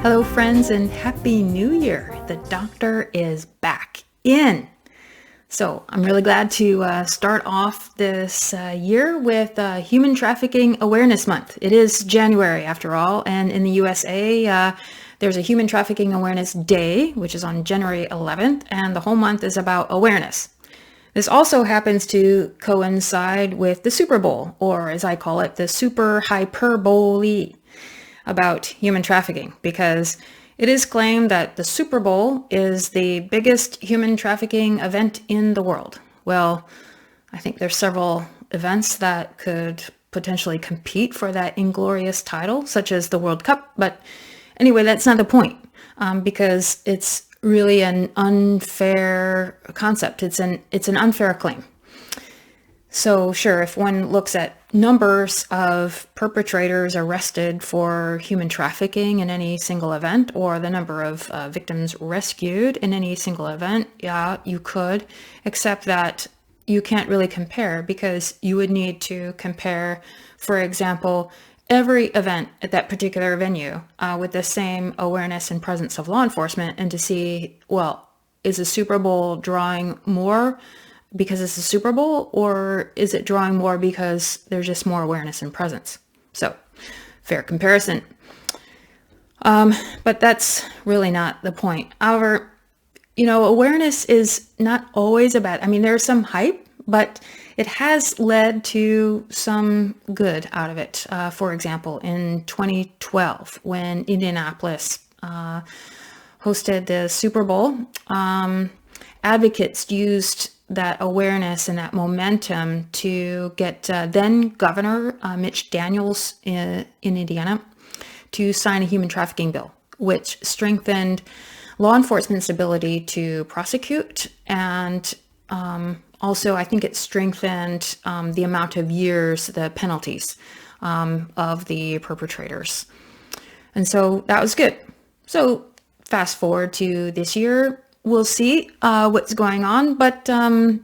Hello, friends, and Happy New Year. The doctor is back in. So I'm really glad to start off this year with Human Trafficking Awareness Month. It is January, after all, and in the USA, there's a Human Trafficking Awareness Day, which is on January 11th, and the whole month is about awareness. This also happens to coincide with the Super Bowl, or as I call it, the super hyperbole about human trafficking, because it is claimed that the Super Bowl is the biggest human trafficking event in the world. Well, I think there's several events that could potentially compete for that inglorious title, such as the World Cup. But anyway, that's not the point, because it's really an unfair concept. It's an unfair claim. So sure, if one looks at numbers of perpetrators arrested for human trafficking in any single event, or the number of victims rescued in any single event, yeah, you could, except that you can't really compare, because you would need to compare, for example, every event at that particular venue with the same awareness and presence of law enforcement, and to see, well, is the Super Bowl drawing more because it's the Super Bowl, or is it drawing more because there's just more awareness and presence? So, fair comparison. But that's really not the point. However, awareness is not always a bad. I mean, there's some hype, but it has led to some good out of it. For example, in 2012, when Indianapolis hosted the Super Bowl, advocates used that awareness and that momentum to get then Governor Mitch Daniels in Indiana to sign a human trafficking bill, which strengthened law enforcement's ability to prosecute, and also I think it strengthened the amount of years, the penalties of the perpetrators. And so that was good. So fast forward to this year, we'll see what's going on, but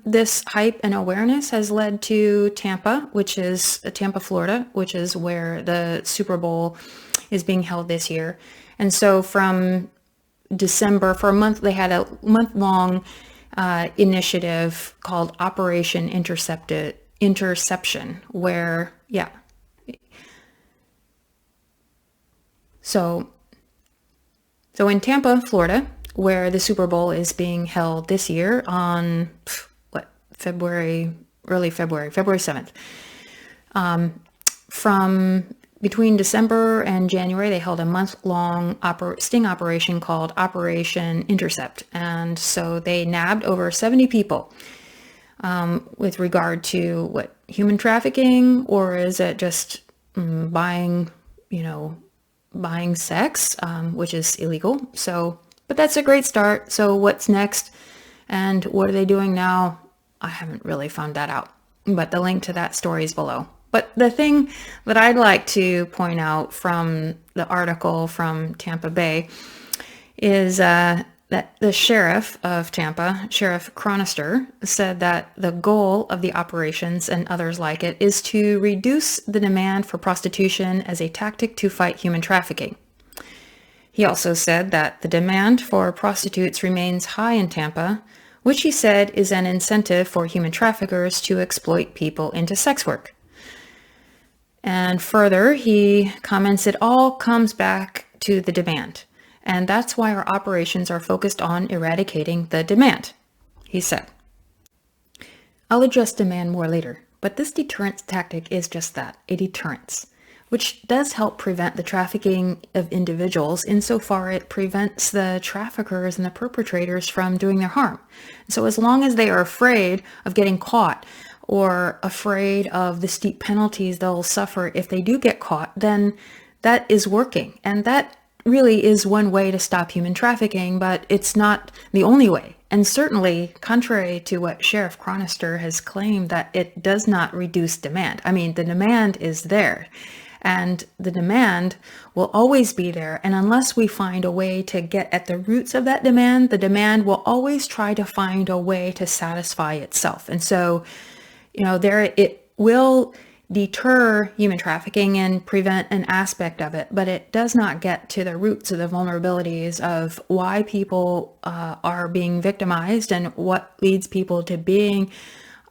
this hype and awareness has led to Tampa, Florida, which is where the Super Bowl is being held this year. And so from December, for a month, they had a month-long initiative called Operation Interception, where, yeah. So in Tampa, Florida, where the Super Bowl is being held this year on February 7th. From between December and January, they held a month-long sting operation called Operation Intercept. And so they nabbed over 70 people with regard to human trafficking, or is it just buying sex, which is illegal. But that's a great start. So what's next, and what are they doing now? I haven't really found that out, but the link to that story is below. But the thing that I'd like to point out from the article from Tampa Bay is that the sheriff of Tampa, Sheriff Chronister, said that the goal of the operations and others like it is to reduce the demand for prostitution as a tactic to fight human trafficking. He also said that the demand for prostitutes remains high in Tampa, which he said is an incentive for human traffickers to exploit people into sex work. And further, he comments it all comes back to the demand, and that's why our operations are focused on eradicating the demand, he said. I'll address demand more later, but this deterrence tactic is just that, a deterrence, which does help prevent the trafficking of individuals insofar it prevents the traffickers and the perpetrators from doing their harm. So as long as they are afraid of getting caught, or afraid of the steep penalties they'll suffer if they do get caught, then that is working. And that really is one way to stop human trafficking, but it's not the only way. And certainly, contrary to what Sheriff Chronister has claimed, that it does not reduce demand. I mean, the demand is there. And the demand will always be there. And unless we find a way to get at the roots of that demand, the demand will always try to find a way to satisfy itself. And so, it will deter human trafficking and prevent an aspect of it, but it does not get to the roots of the vulnerabilities of why people are being victimized and what leads people to being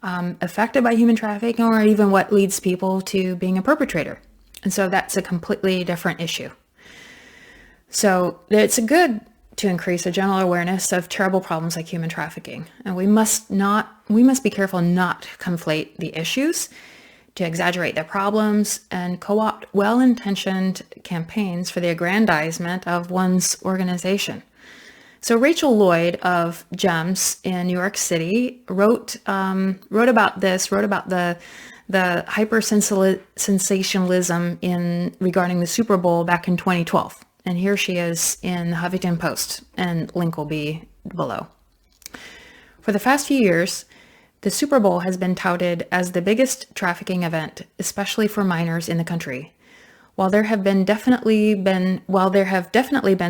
affected by human trafficking, or even what leads people to being a perpetrator. And so that's a completely different issue. So it's good to increase a general awareness of terrible problems like human trafficking. And we must be careful not to conflate the issues, to exaggerate the problems, and co-opt well-intentioned campaigns for the aggrandizement of one's organization. So Rachel Lloyd of GEMS in New York City wrote about the hyper sensationalism regarding the Super Bowl back in 2012. And here she is in the Huffington Post, and link will be below. For the past few years, the Super Bowl has been touted as the biggest trafficking event, especially for minors in the country. While there have definitely been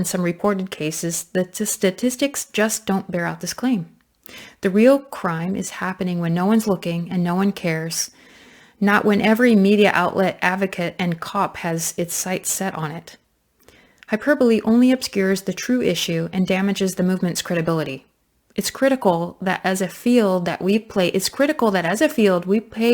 some reported cases, the statistics just don't bear out this claim. The real crime is happening when no one's looking and no one cares, not when every media outlet, advocate, and cop has its sights set on it. Hyperbole only obscures the true issue and damages the movement's credibility. It's critical that as a field we pay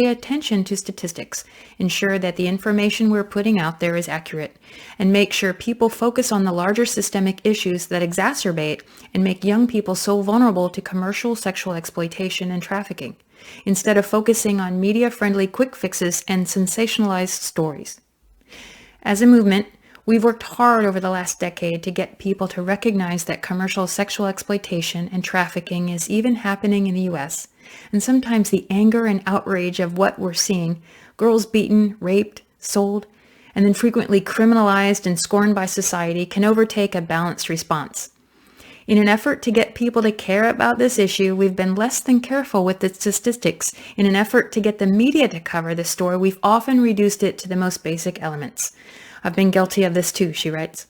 attention to statistics, ensure that the information we're putting out there is accurate, and make sure people focus on the larger systemic issues that exacerbate and make young people so vulnerable to commercial sexual exploitation and trafficking, instead of focusing on media-friendly quick fixes and sensationalized stories. As a movement, we've worked hard over the last decade to get people to recognize that commercial sexual exploitation and trafficking is even happening in the U.S., and sometimes the anger and outrage of what we're seeing, girls beaten, raped, sold, and then frequently criminalized and scorned by society, can overtake a balanced response. In an effort to get people to care about this issue, we've been less than careful with the statistics. In an effort to get the media to cover the story, we've often reduced it to the most basic elements. I've been guilty of this too, she writes.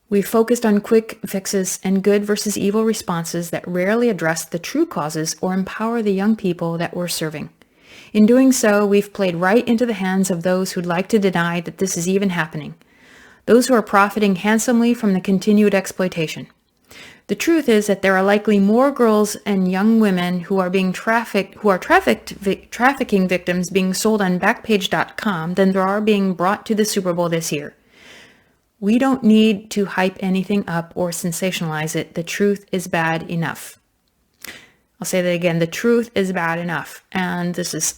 We've focused on quick fixes and good versus evil responses that rarely address the true causes or empower the young people that we're serving. In doing so, we've played right into the hands of those who'd like to deny that this is even happening, those who are profiting handsomely from the continued exploitation. The truth is that there are likely more girls and young women who are trafficking victims being sold on Backpage.com than there are being brought to the Super Bowl this year. We don't need to hype anything up or sensationalize it. The truth is bad enough. I'll say that again. The truth is bad enough. And this is,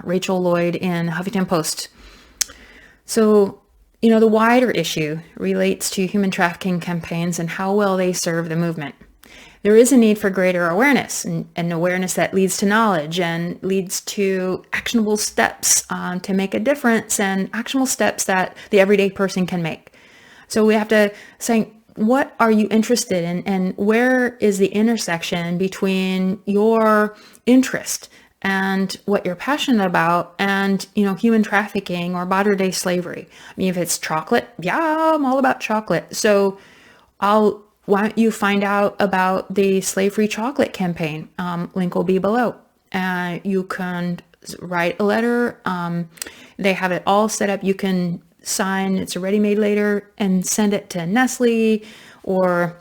Rachel Lloyd in Huffington Post. So, the wider issue relates to human trafficking campaigns and how well they serve the movement. There is a need for greater awareness, and awareness that leads to knowledge and leads to actionable steps to make a difference, and actionable steps that the everyday person can make. So we have to say, what are you interested in, and where is the intersection between your interest and what you're passionate about and, human trafficking or modern day slavery? I mean, if it's chocolate, yeah, I'm all about chocolate. So why don't you find out about the Slave-Free Chocolate campaign? Link will be below. You can write a letter. They have it all set up. You can sign. It's a ready-made letter and send it to Nestle or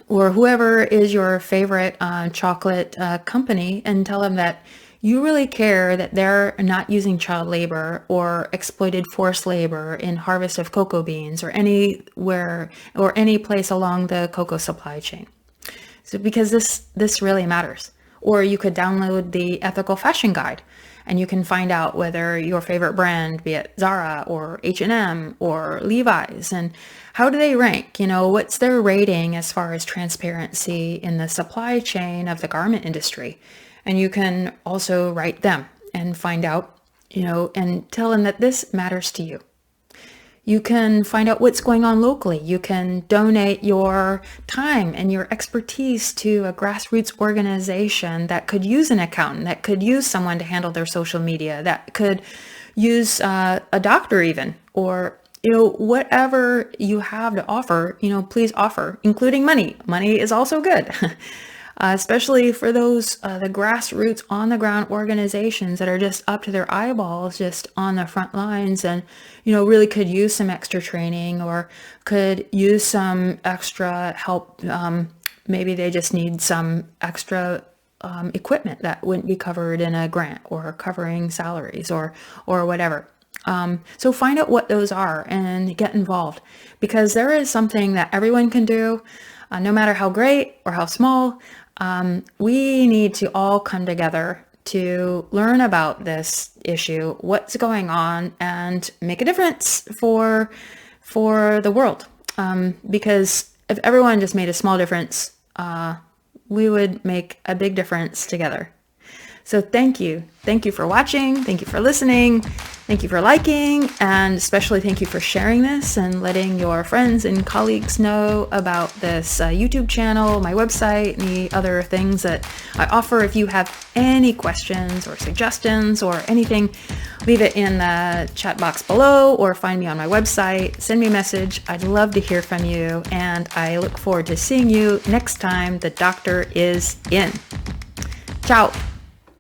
whoever is your favorite chocolate company, and tell them that you really care that they're not using child labor or exploited forced labor in harvest of cocoa beans or anywhere or any place along the cocoa supply chain. So because this really matters. Or you could download the Ethical Fashion Guide, and you can find out whether your favorite brand, be it Zara or H&M or Levi's, and how do they rank? What's their rating as far as transparency in the supply chain of the garment industry? And you can also write them and find out, and tell them that this matters to you. You can find out what's going on locally. You can donate your time and your expertise to a grassroots organization that could use an accountant, that could use someone to handle their social media, that could use a doctor even, or whatever you have to offer, please offer, including money. Money is also good. especially for those, the grassroots on the ground organizations that are just up to their eyeballs, just on the front lines and, really could use some extra training or could use some extra help. Maybe they just need some extra equipment that wouldn't be covered in a grant or covering salaries or whatever. So find out what those are and get involved, because there is something that everyone can do, no matter how great or how small. We need to all come together to learn about this issue, what's going on, and make a difference for the world. Because if everyone just made a small difference, we would make a big difference together. So thank you. Thank you for watching. Thank you for listening. Thank you for liking, and especially thank you for sharing this and letting your friends and colleagues know about this YouTube channel, my website, and the other things that I offer. If you have any questions or suggestions or anything, leave it in the chat box below or find me on my website. Send me a message. I'd love to hear from you, and I look forward to seeing you next time the doctor is in. Ciao.